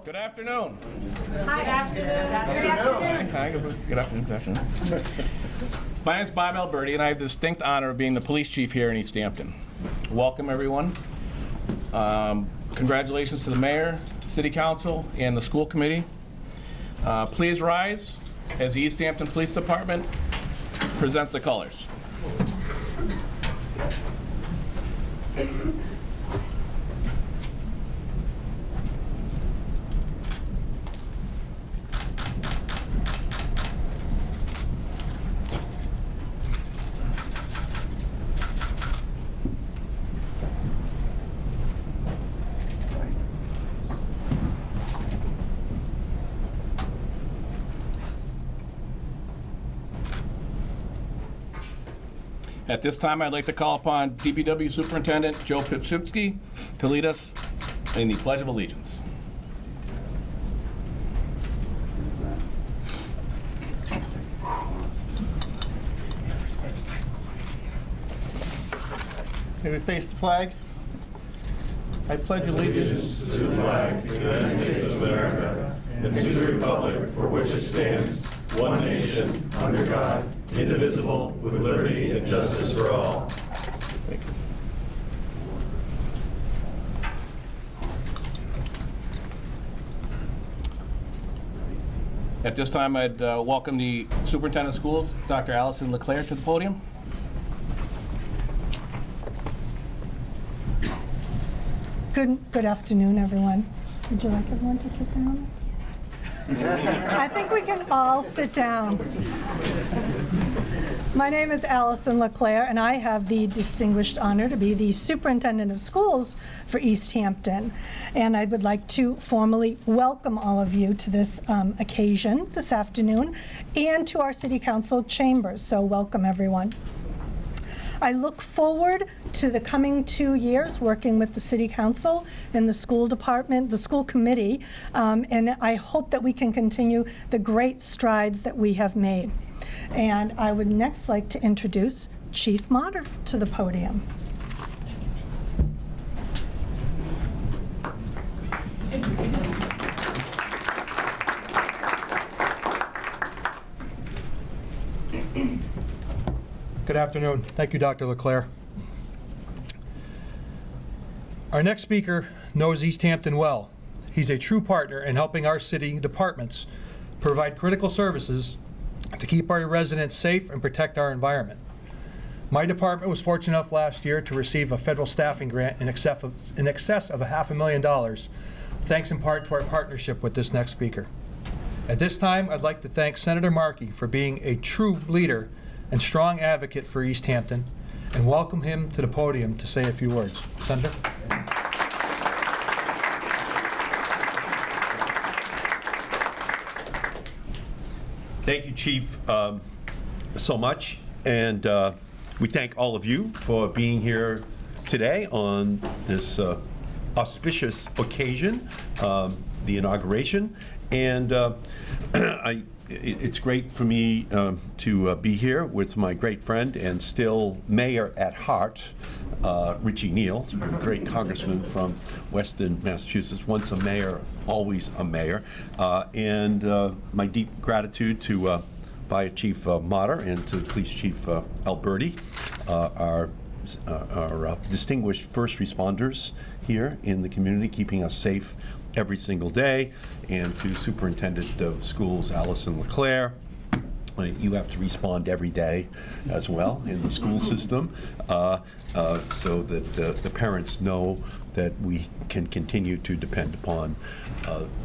Good afternoon. Hi. Good afternoon. Hi, good afternoon. My name is Bob Alberti, and I have the distinct honor of being the police chief here in Easthampton. Welcome, everyone. Congratulations to the mayor, city council, and the school committee. Please rise as the Easthampton Police Department presents the colors. At this time, I'd like to call upon DPW Superintendent Joe Pipshutsky to lead us in the Pledge of Allegiance. May we face the flag? I pledge allegiance to the flag of the United States of America and to the republic for which it stands, one nation, under God, indivisible, with liberty and justice for all. Thank you. At this time, I'd welcome the Superintendent of Schools, Dr. Allison LeClaire, to the podium. Good afternoon, everyone. Would you like everyone to sit down? I think we can all sit down. My name is Allison LeClaire, and I have the distinguished honor to be the Superintendent of Schools for Easthampton. And I would like to formally welcome all of you to this occasion this afternoon and to our City Council chambers. So welcome, everyone. I look forward to the coming 2 years working with the City Council and the school department, the school committee, and I hope that we can continue the great strides that we have made. And I would next like to introduce Chief Motter to the podium. Good afternoon. Thank you, Dr. LeClaire. Our next speaker knows Easthampton well. He's a true partner in helping our city departments provide critical services to keep our residents safe and protect our environment. My department was fortunate enough last year to receive a federal staffing grant in excess of $500,000, thanks in part to our partnership with this next speaker. At this time, I'd like to thank Senator Markey for being a true leader and strong advocate for Easthampton, and welcome him to the podium to say a few words. Senator? Thank you, Chief, so much. And we thank all of you for being here today on this auspicious occasion, the inauguration. And it's great for me to be here with my great friend and still mayor at heart, Richie Neal, a great congressman from Weston, Massachusetts, once a mayor, always a mayor, and my deep gratitude to Fire Chief Motter and to Police Chief Alberti, our distinguished first responders here in the community, keeping us safe every single day, and to Superintendent of Schools, Allison LeClaire. You have to respond every day as well in the school system, so that the parents know that we can continue to depend upon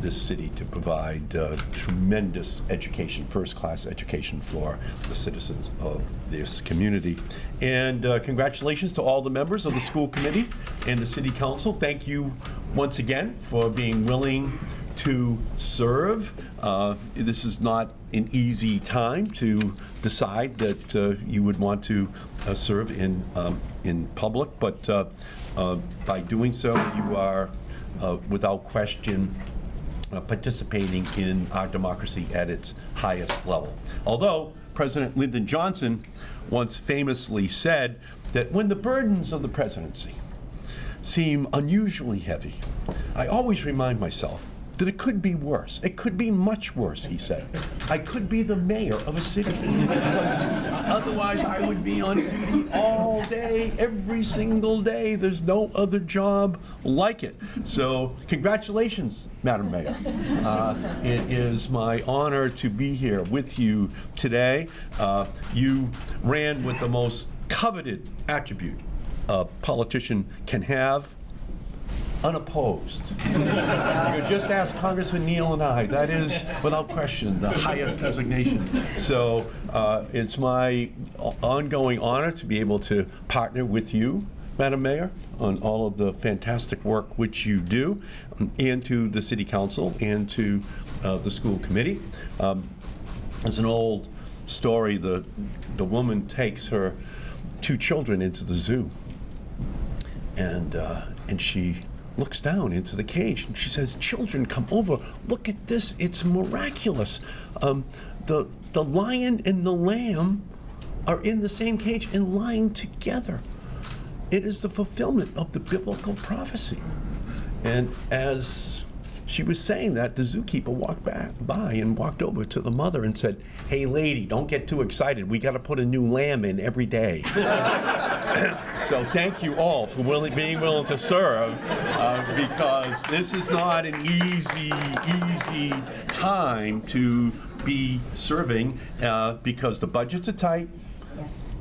this city to provide tremendous education, first-class education for the citizens of this community. And congratulations to all the members of the school committee and the city council. Thank you once again for being willing to serve. This is not an easy time to decide that you would want to serve in public, but by doing so, you are without question participating in our democracy at its highest level. Although President Lyndon Johnson once famously said that when the burdens of the presidency seem unusually heavy, I always remind myself that it could be worse. It could be much worse, he said. I could be the mayor of a city. Because otherwise, I would be on duty all day, every single day. There's no other job like it. So, congratulations, Madam Mayor. It is my honor to be here with you today. You ran with the most coveted attribute a politician can have: unopposed. You could just ask Congressman Neal and I. That is, without question, the highest designation. So it's my ongoing honor to be able to partner with you, Madam Mayor, on all of the fantastic work which you do, and to the City Council and to the school committee. There's an old story. The woman takes her 2 children into the zoo, and she looks down into the cage and she says, "Children, come over. Look at this. It's miraculous. The lion and the lamb are in the same cage and lying together. It is the fulfillment of the biblical prophecy." And as she was saying that, the zookeeper walked by and walked over to the mother and said, "Hey, lady, don't get too excited. We got to put a new lamb in every day." So thank you all for being willing to serve, because this is not an easy time to be serving, because the budgets are tight,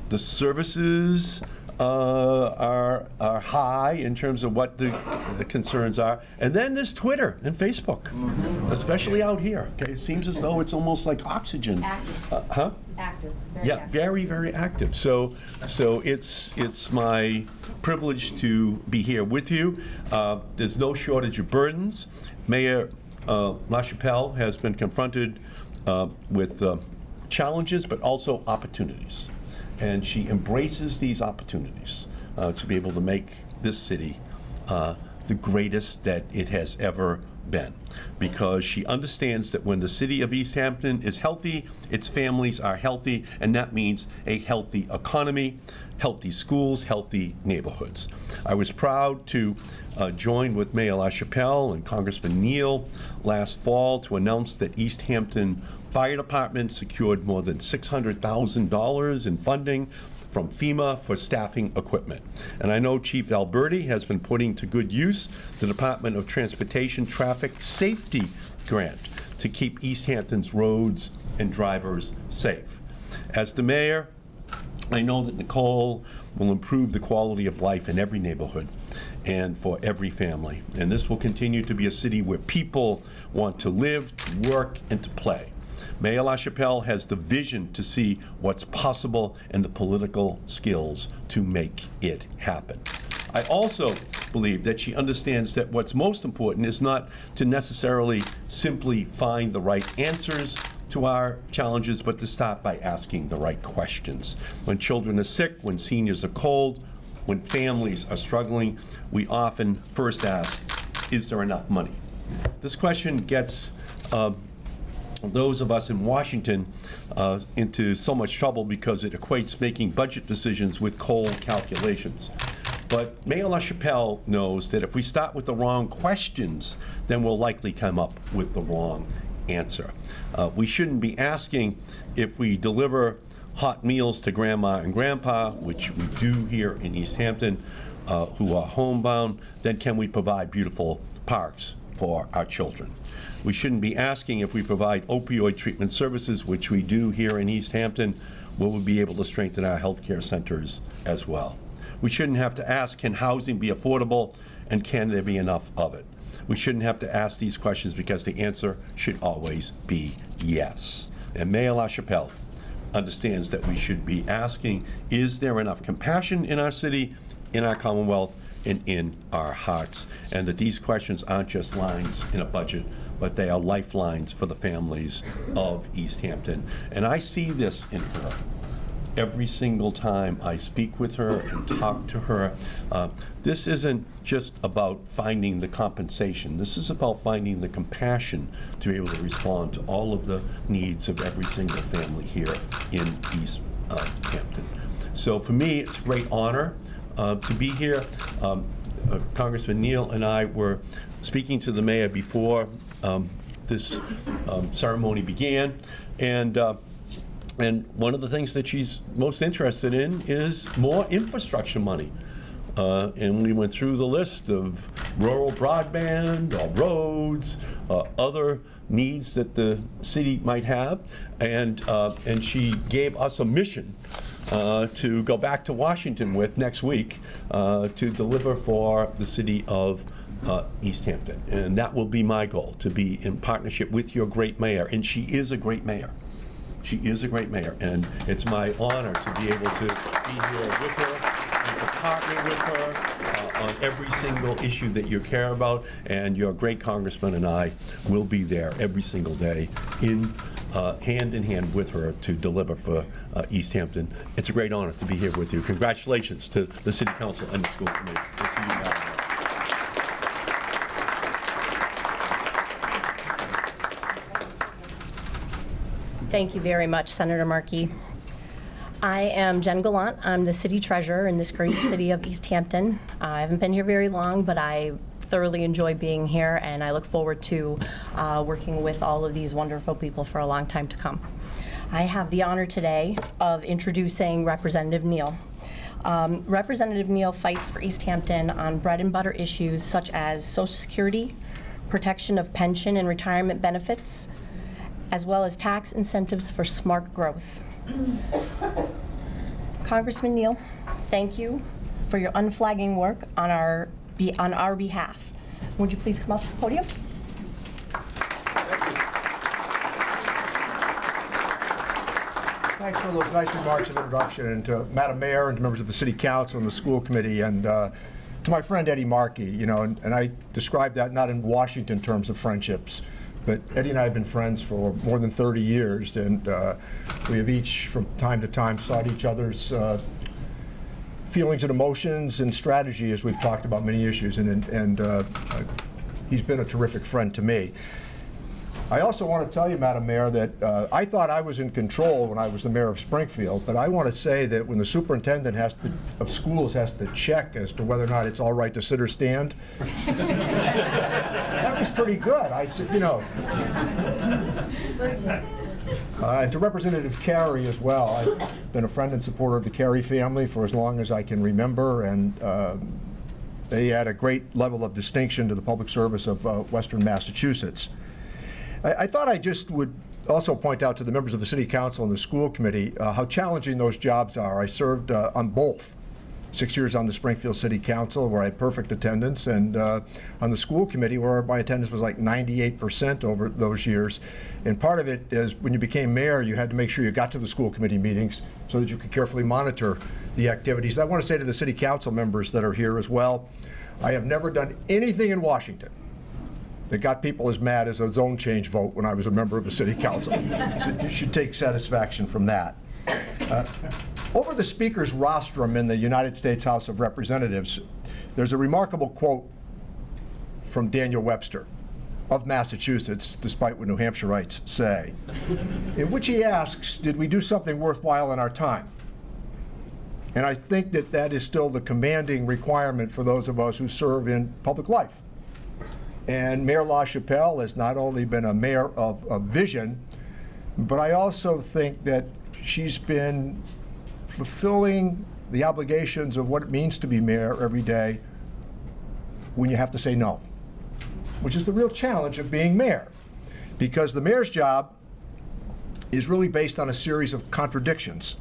the services are high in terms of what the concerns are. And then there's Twitter and Facebook, especially out here. Okay, it seems as though it's almost like oxygen. Active. Active. Very active. Very, very active. So it's my privilege to be here with you. There's no shortage of burdens. Mayor LaChapelle has been confronted with challenges, but also opportunities. And she embraces these opportunities to be able to make this city the greatest that it has ever been, because she understands that when the city of Easthampton is healthy, its families are healthy, and that means a healthy economy, healthy schools, healthy neighborhoods. I was proud to join with Mayor LaChapelle and Congressman Neal last fall to announce that Easthampton Fire Department secured more than $600,000 in funding from FEMA for staffing equipment. And I know Chief Alberti has been putting to good use the Department of Transportation Traffic Safety Grant to keep Easthampton's roads and drivers safe. As the mayor, I know that Nicole will improve the quality of life in every neighborhood and for every family. And this will continue to be a city where people want to live, to work, and to play. Mayor LaChapelle has the vision to see what's possible and the political skills to make it happen. I also believe that she understands that what's most important is not to necessarily simply find the right answers to our challenges, but to start by asking the right questions. When children are sick, when seniors are cold, when families are struggling, we often first ask, is there enough money? This question gets those of us in Washington into so much trouble because it equates making budget decisions with cold calculations. But Mayor LaChapelle knows that if we start with the wrong questions, then we'll likely come up with the wrong answer. We shouldn't be asking if we deliver hot meals to Grandma and Grandpa, which we do here in Easthampton, who are homebound, then can we provide beautiful parks for our children? We shouldn't be asking if we provide opioid treatment services, which we do here in Easthampton, will we be able to strengthen our healthcare centers as well? We shouldn't have to ask, can housing be affordable, and can there be enough of it? We shouldn't have to ask these questions because the answer should always be yes. And Mayor LaChapelle understands that we should be asking, is there enough compassion in our city, in our Commonwealth, and in our hearts? And that these questions aren't just lines in a budget, but they are lifelines for the families of Easthampton. And I see this in her. Every single time I speak with her and talk to her, this isn't just about finding the compensation. This is about finding the compassion to be able to respond to all of the needs of every single family here in Easthampton. So for me, it's a great honor to be here. Congressman Neal and I were speaking to the mayor before this ceremony began, and one of the things that she's most interested in is more infrastructure money. And we went through the list of rural broadband, roads, other needs that the city might have, and she gave us a mission to go back to Washington with next week to deliver for the city of Easthampton. And that will be my goal, to be in partnership with your great mayor. And she is a great mayor. She is a great mayor, and it's my honor to be able to be here with her and to partner with her on every single issue that you care about. And your great congressman and I will be there every single day hand in hand with her to deliver for Easthampton. It's a great honor to be here with you. Congratulations to the City Council and the school committee. And to you, Madam Mayor. Thank you very much, Senator Markey. I am Jen Gallant. I'm the city treasurer in this great city of Easthampton. I haven't been here very long, but I thoroughly enjoy being here, and I look forward to working with all of these wonderful people for a long time to come. I have the honor today of introducing Representative Neal. Representative Neal fights for Easthampton on bread and butter issues such as Social Security, protection of pension and retirement benefits, as well as tax incentives for smart growth. Congressman Neal, thank you for your unflagging work on our behalf. Would you please come up to the podium? Thanks for those nice remarks of introduction, and to Madam Mayor and to members of the City Council and the school committee, and to my friend Eddie Markey. You know, and I describe that not in Washington terms of friendships, but Eddie and I have been friends for more than 30 years, and we have each, from time to time, sought each other's feelings and emotions and strategy as we've talked about many issues, and he's been a terrific friend to me. I also want to tell you, Madam Mayor, that I thought I was in control when I was the mayor of Springfield, but I want to say that when the superintendent of schools has to check as to whether or not it's all right to sit or stand, that was pretty good. I said, you know. And to Representative Carey as well. I've been a friend and supporter of the Carey family for as long as I can remember, and they add a great level of distinction to the public service of Western Massachusetts. I thought I just would also point out to the members of the City Council and the school committee how challenging those jobs are. I served on both. 6 years on the Springfield City Council, where I had perfect attendance, and on the school committee, where my attendance was like 98% over those years. And part of it is when you became mayor, you had to make sure you got to the school committee meetings so that you could carefully monitor the activities. I want to say to the City Council members that are here as well, I have never done anything in Washington that got people as mad as a zone change vote when I was a member of the City Council. So you should take satisfaction from that. Over the Speaker's rostrum in the United States House of Representatives, there's a remarkable quote from Daniel Webster of Massachusetts, despite what New Hampshireites say, in which he asks, did we do something worthwhile in our time? And I think that that is still the commanding requirement for those of us who serve in public life. And Mayor LaChapelle has not only been a mayor of vision, but I also think that she's been fulfilling the obligations of what it means to be mayor every day when you have to say no, which is the real challenge of being mayor, because the mayor's job is really based on a series of contradictions.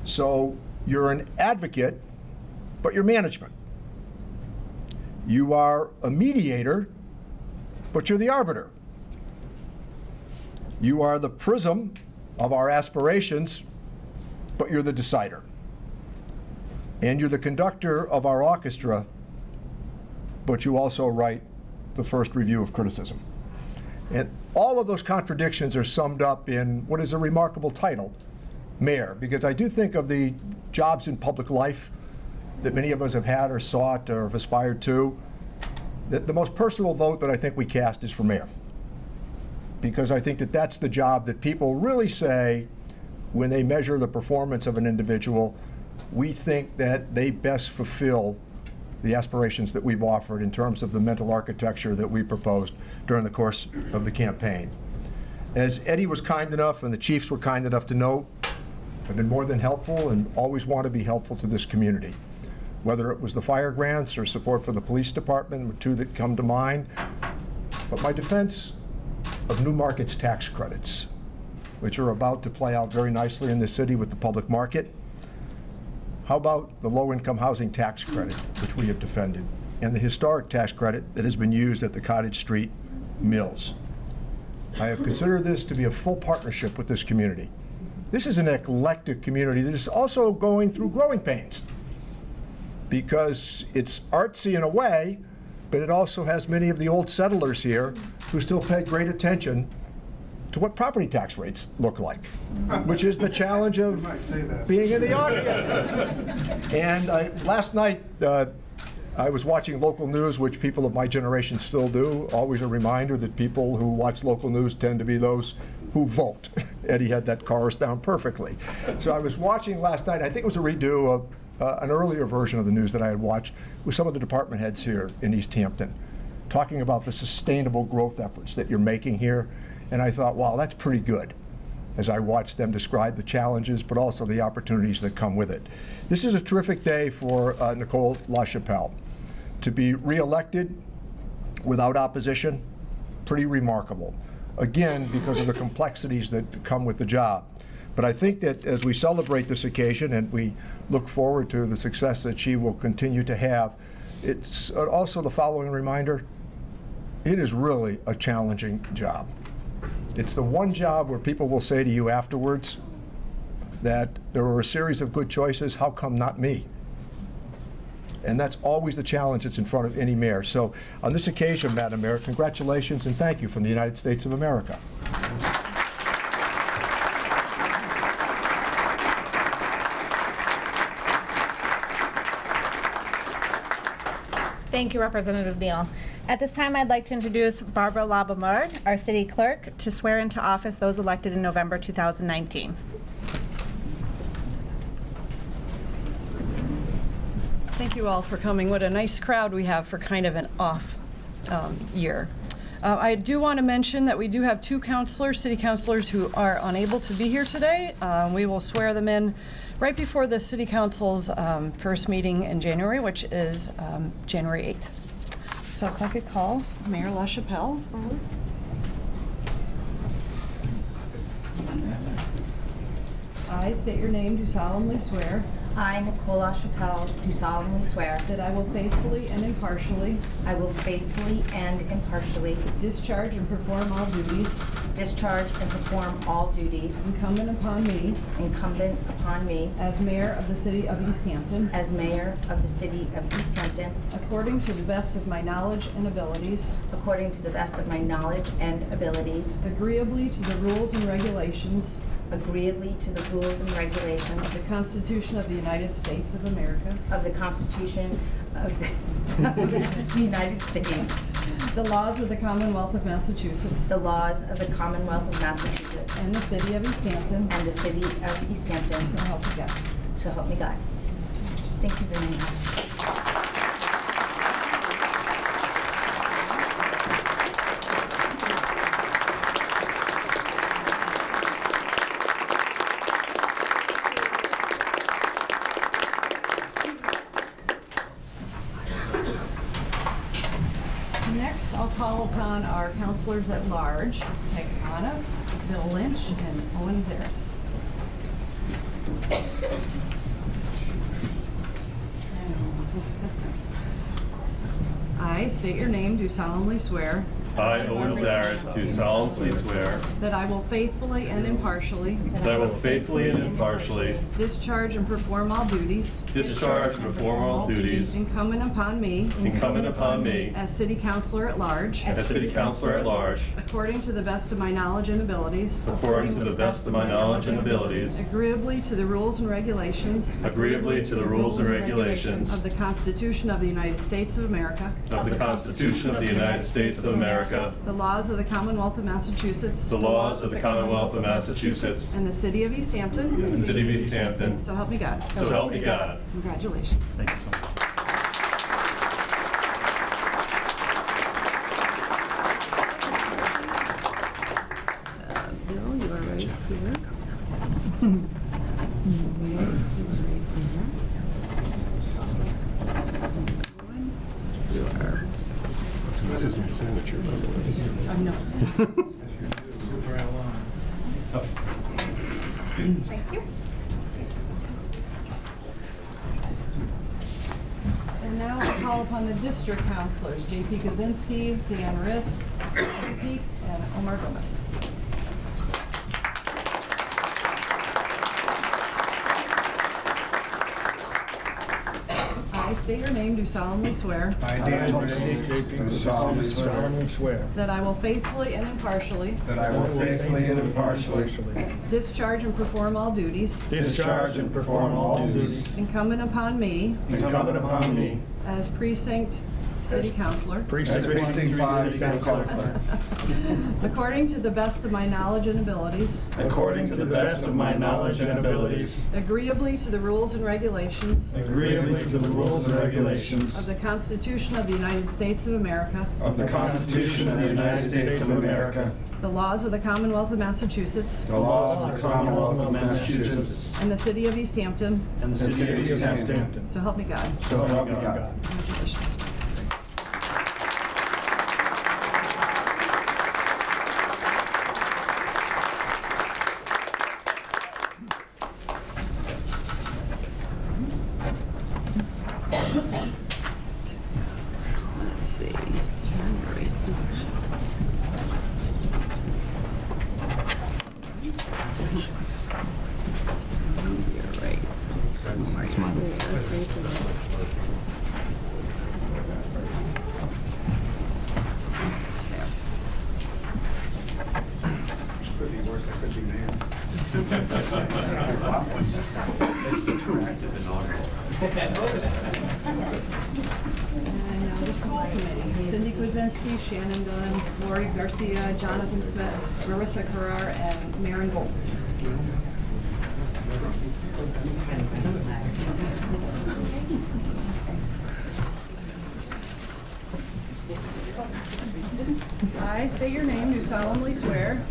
So you're an advocate, but you're management. You are a mediator, but you're the arbiter. You are the prism of our aspirations, but you're the decider. And you're the conductor of our orchestra, but you also write the first review of criticism. And all of those contradictions are summed up in what is a remarkable title, mayor, because I do think of the jobs in public life that many of us have had or sought or have aspired to, that the most personal vote that I think we cast is for mayor. Because I think that that's the job that people really say when they measure the performance of an individual, we think that they best fulfill the aspirations that we've offered in terms of the mental architecture that we proposed during the course of the campaign. As Eddie was kind enough and the chiefs were kind enough to note, I've been more than helpful and always want to be helpful to this community. Whether it was the fire grants or support for the police department, two that come to mind, but my defense of Newmarket's tax credits, which are about to play out very nicely in this city with the public market. How about the low-income housing tax credit, which we have defended, and the historic tax credit that has been used at the Cottage Street mills? I have considered this to be a full partnership with this community. This is an eclectic community that is also going through growing pains because it's artsy in a way, but it also has many of the old settlers here who still pay great attention to what property tax rates look like, which is the challenge of being in the audience. And last night, I was watching local news, which people of my generation still do. Always a reminder that people who watch local news tend to be those who vote. Eddie had that chorus down perfectly. So I was watching last night, I think it was a redo of an earlier version of the news that I had watched with some of the department heads here in Easthampton, talking about the sustainable growth efforts that you're making here. And I thought, wow, that's pretty good, as I watched them describe the challenges, but also the opportunities that come with it. This is a terrific day for Nicole LaChapelle. To be reelected without opposition, pretty remarkable. Again, because of the complexities that come with the job. But I think that as we celebrate this occasion and we look forward to the success that she will continue to have, it's also the following reminder: it is really a challenging job. It's the one job where people will say to you afterwards that there were a series of good choices, how come not me? And that's always the challenge that's in front of any mayor. So on this occasion, Madam Mayor, congratulations and thank you from the United States of America. Thank you, Representative Neal. At this time, I'd like to introduce Barbara Labamard, our city clerk, to swear into office those elected in November 2019. Thank you all for coming. What a nice crowd we have for kind of an off year. I do want to mention that we do have two counselors, city councilors, who are unable to be here today. We will swear them in right before the city council's first meeting in January, which is January 8th. So if I could call Mayor LaChapelle forward. I state your name, do solemnly swear I, Nicole LaChapelle, do solemnly swear that I will faithfully and impartially I will faithfully and impartially discharge and perform all duties discharge and perform all duties incumbent upon me as mayor of the city of Easthampton, mayor of the city of Easthampton, according to the best of my knowledge and abilities, according to the best of my knowledge and abilities, agreeably to the rules and regulations agreeably to the rules and regulations of the Constitution of the United States of America, of the Constitution of the United States, the laws of the Commonwealth of Massachusetts, the laws of the Commonwealth of Massachusetts, and the city of Easthampton, and the city of Easthampton. so help me God. So help me God. Thank you very much. Next, I'll call upon our counselors at large, Peg Hanna, Bill Lynch, and Owen Zarrett. I state your name, do solemnly swear I, Owen Zarrett, do solemnly swear that I will faithfully and impartially that I will faithfully and impartially discharge and perform all duties discharge and perform all duties incumbent upon me as city councilor at large, as city councilor at large, according to the best of my knowledge and abilities, according to the best of my knowledge and abilities, agreeably to the rules and regulations agreeably to the rules and regulations of the Constitution of the United States of America, of the Constitution of the United States of America, the laws of the Commonwealth of Massachusetts, the laws of the Commonwealth of Massachusetts, and the city of Easthampton. and the city of Easthampton. So help me God. So help me God. Congratulations. Thank you so much. This is my signature, by the way. I know. Thank you. And now I call upon the district counselors, J.P. Kaczynski, Deanne Riss, Peak, and Omar Gomez. I state your name, do solemnly swear I, Dan Riss, do solemnly swear that I will faithfully and impartially that I will faithfully and impartially discharge and perform all duties discharge and perform all duties incumbent upon me incumbent upon me as precinct city councilor, as Precinct 5 City Councilor, according to the best of my knowledge and abilities, according to the best of my knowledge and abilities, agreeably to the rules and regulations agreeably to the rules and regulations of the Constitution of the United States of America, of the Constitution of the United States of America, the laws of the Commonwealth of Massachusetts, the laws of the Commonwealth of Massachusetts, and the city of Easthampton, and the city of Easthampton. so help me God. So help me God. Congratulations. Let's see. January. You're right. And now the school committee. Cindy Kwiatkowski, Shannon Dunn, Lori Garcia, Jonathan Smith, Marissa Carrar, and Maren Goldstein. I state your name, do solemnly swear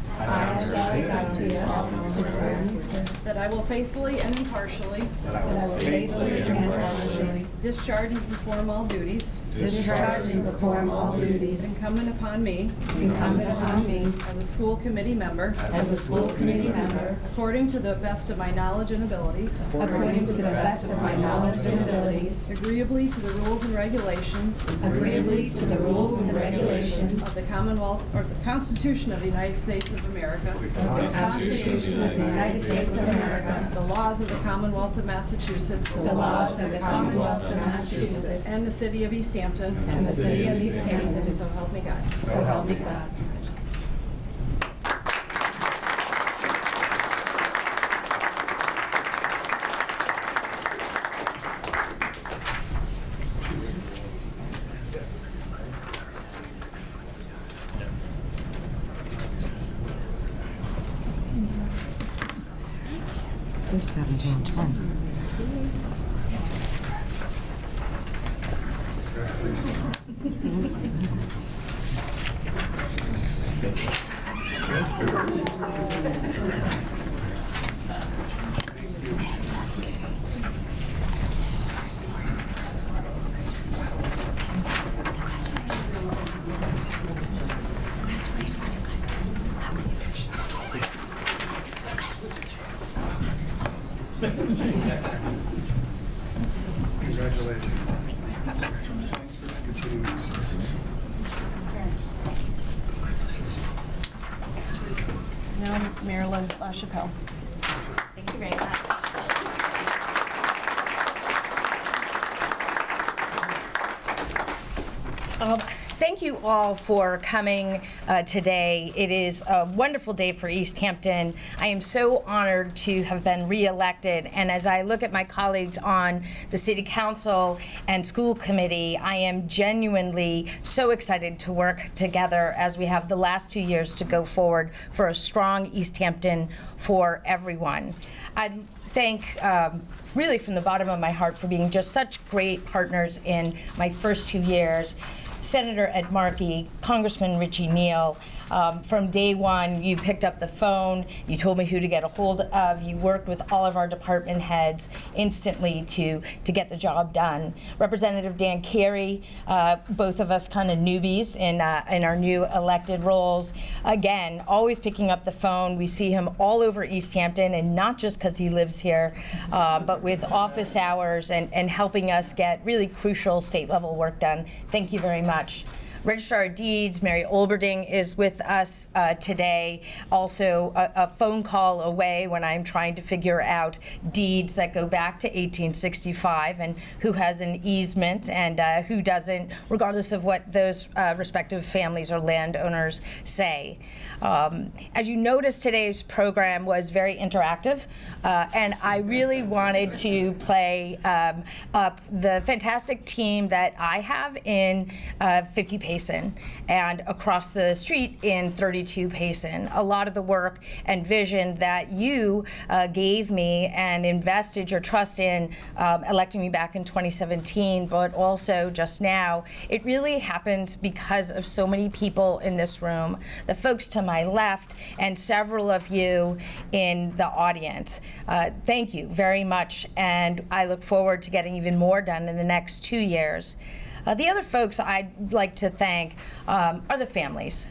that I will faithfully and impartially discharge and perform all duties incumbent upon me as a school committee member according to the best of my knowledge and abilities, agreeably to the rules and regulations of the Commonwealth or the Constitution of the United States of America, the laws of the Commonwealth of Massachusetts, and the city of Easthampton, so help me God. So help me God. Now, Marilyn LaChapelle. Thank you very much. Thank you all for coming today. It is a wonderful day for Easthampton. I am so honored to have been re-elected, and as I look at my colleagues on the City Council and School Committee, I am genuinely so excited to work together as we have the last 2 years to go forward for a strong Easthampton for everyone. I'd thank really from the bottom of my heart for being just such great partners in my first 2 years. Senator Ed Markey, Congressman Richie Neal. From day one, you picked up the phone, you told me who to get a hold of, you worked with all of our department heads instantly to get the job done. Representative Dan Carey, both of us kind of newbies in our new elected roles. Again, always picking up the phone. We see him all over Easthampton, and not just because he lives here, but with office hours and helping us get really crucial state-level work done. Thank you very much. Registrar of Deeds, Mary Olberding, is with us today, also a phone call away when I'm trying to figure out deeds that go back to 1865 and who has an easement and who doesn't, regardless of what those respective families or landowners say. As you noticed, today's program was very interactive, and I really wanted to play up the fantastic team that I have in 50 Payson and across the street in 32 Payson. A lot of the work and vision that you gave me and invested your trust in electing me back in 2017, but also just now, it really happened because of so many people in this room, the folks to my left and several of you in the audience. Thank you very much, and I look forward to getting even more done in the next 2 years. The other folks I'd like to thank are the families.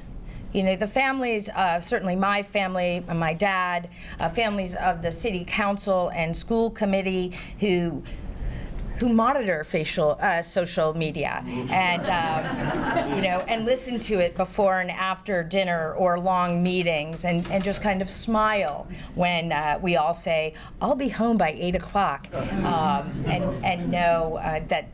You know, the families, certainly my family, my dad, families of the city council and school committee who monitor social media and you know, and listen to it before and after dinner or long meetings, and just kind of smile when we all say, "I'll be home by 8 o'clock," and know that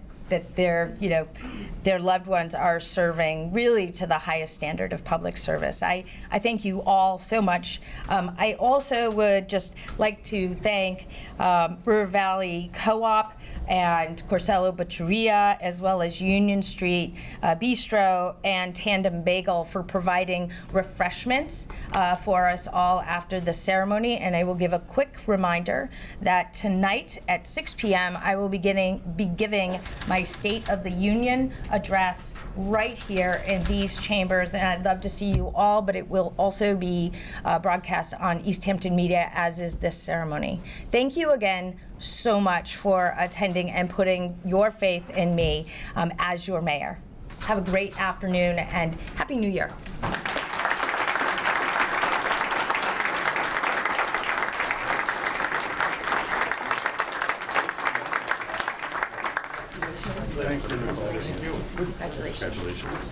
their loved ones are serving really to the highest standard of public service. I thank you all so much. I also would just like to thank River Valley Co-op and Corsello Butcheria, as well as Union Street Bistro and Tandem Bagel for providing refreshments for us all after the ceremony. And I will give a quick reminder that tonight at 6 p.m. I will be giving my State of the Union address right here in these chambers, and I'd love to see you all, but it will also be broadcast on Easthampton Media, as is this ceremony. Thank you again so much for attending and putting your faith in me as your mayor. Have a great afternoon and Happy New Year. Congratulations.